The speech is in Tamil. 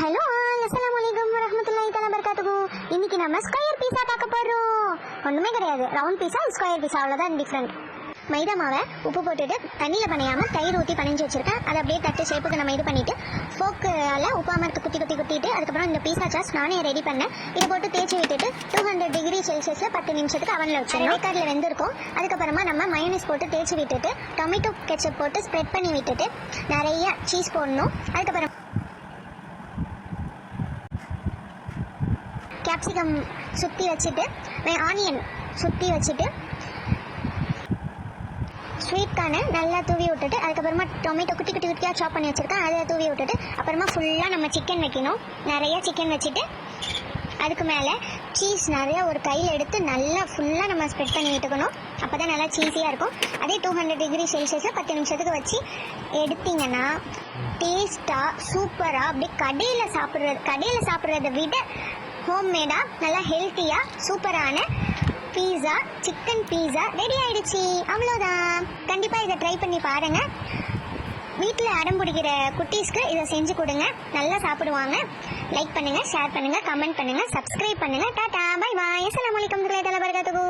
ஹலோ அஸ்ஸலாமு அலைக்கும் வரஹ்மத்துல்லாஹி தஆலா பரகாத்துஹு. இன்னைக்கு நம்ம ஸ்கொயர் பீஸா பார்க்க போறோம். ஒண்ணுமே கிடையாது, ரவுண்ட் பீஸா ஸ்கொயர் பீஸா, அவ்வளவுதான் டிஃபரெண்ட். மைதா மாவை உப்பு போட்டுட்டு தண்ணியில் பனையாமல் தயிர் ஊற்றி பனைஞ்சு வச்சிருக்கேன். அதை அப்படியே தட்டு ஷேப்புக்கு நம்ம இது பண்ணிட்டு ஃபோக்கால் உப்பாமல் இருக்க குத்திட்டு அதுக்கப்புறம் இந்த பீஸா சாஸ் நானே ரெடி பண்ணேன். இதை போட்டு தேய்ச்சி விட்டுட்டு 200 டிகிரி செல்சியஸில் 10 நிமிஷத்துக்கு அவனில் வச்சு வேக்காட்டில் வெந்திருக்கும். அதுக்கப்புறமா நம்ம மயோனைஸ் போட்டு தேய்ச்சி விட்டுட்டு டொமேட்டோ கெச்சப் போட்டு ஸ்ப்ரெட் பண்ணி விட்டுட்டு நிறைய சீஸ் போடணும். அதுக்கப்புறம் கேப்சிகம் சுற்றி வச்சுட்டு ஆனியன் சுற்றி வச்சுட்டு ஸ்வீட் கார்னை நல்லா தூவி விட்டுட்டு அதுக்கப்புறமா டொமேட்டோ குட்டி குட்டியாக சாப் பண்ணி வச்சுருக்கேன், அதை தூவி விட்டுட்டு அப்புறமா ஃபுல்லாக நம்ம சிக்கன் வைக்கணும். நிறைய சிக்கன் வச்சுட்டு அதுக்கு மேலே சீஸ் நிறையா ஒரு கையில் எடுத்து நல்லா ஃபுல்லாக நம்ம ஸ்ப்ரெட் பண்ணி விட்டுக்கணும். அப்போ தான் நல்லா சீஸியாக இருக்கும். அதே 200 டிகிரி செல்சியஸில் 10 நிமிஷத்துக்கு வச்சு எடுத்திங்கன்னா டேஸ்ட்டாக சூப்பராக அப்படி கடையில் சாப்பிட்றத விட ஹோம்மேடாக நல்லா ஹெல்த்தியாக சூப்பரான பீஸா, சிக்கன் பீஸா ரெடி ஆயிடுச்சு. அவ்வளோதான். கண்டிப்பாக இதை ட்ரை பண்ணி பாருங்கள். வீட்டில் அடம் பிடிக்கிற குட்டீஸ்க்கு இதை செஞ்சு கொடுங்க, நல்லா சாப்பிடுவாங்க. லைக் பண்ணுங்கள், ஷேர் பண்ணுங்கள், கமெண்ட் பண்ணுங்கள், சப்ஸ்கிரைப் பண்ணுங்கள். Tata, bye bye. அஸ்ஸலாமு அலைக்கும் வரஹ்மத்துல்லாஹி வபரகாத்துஹு.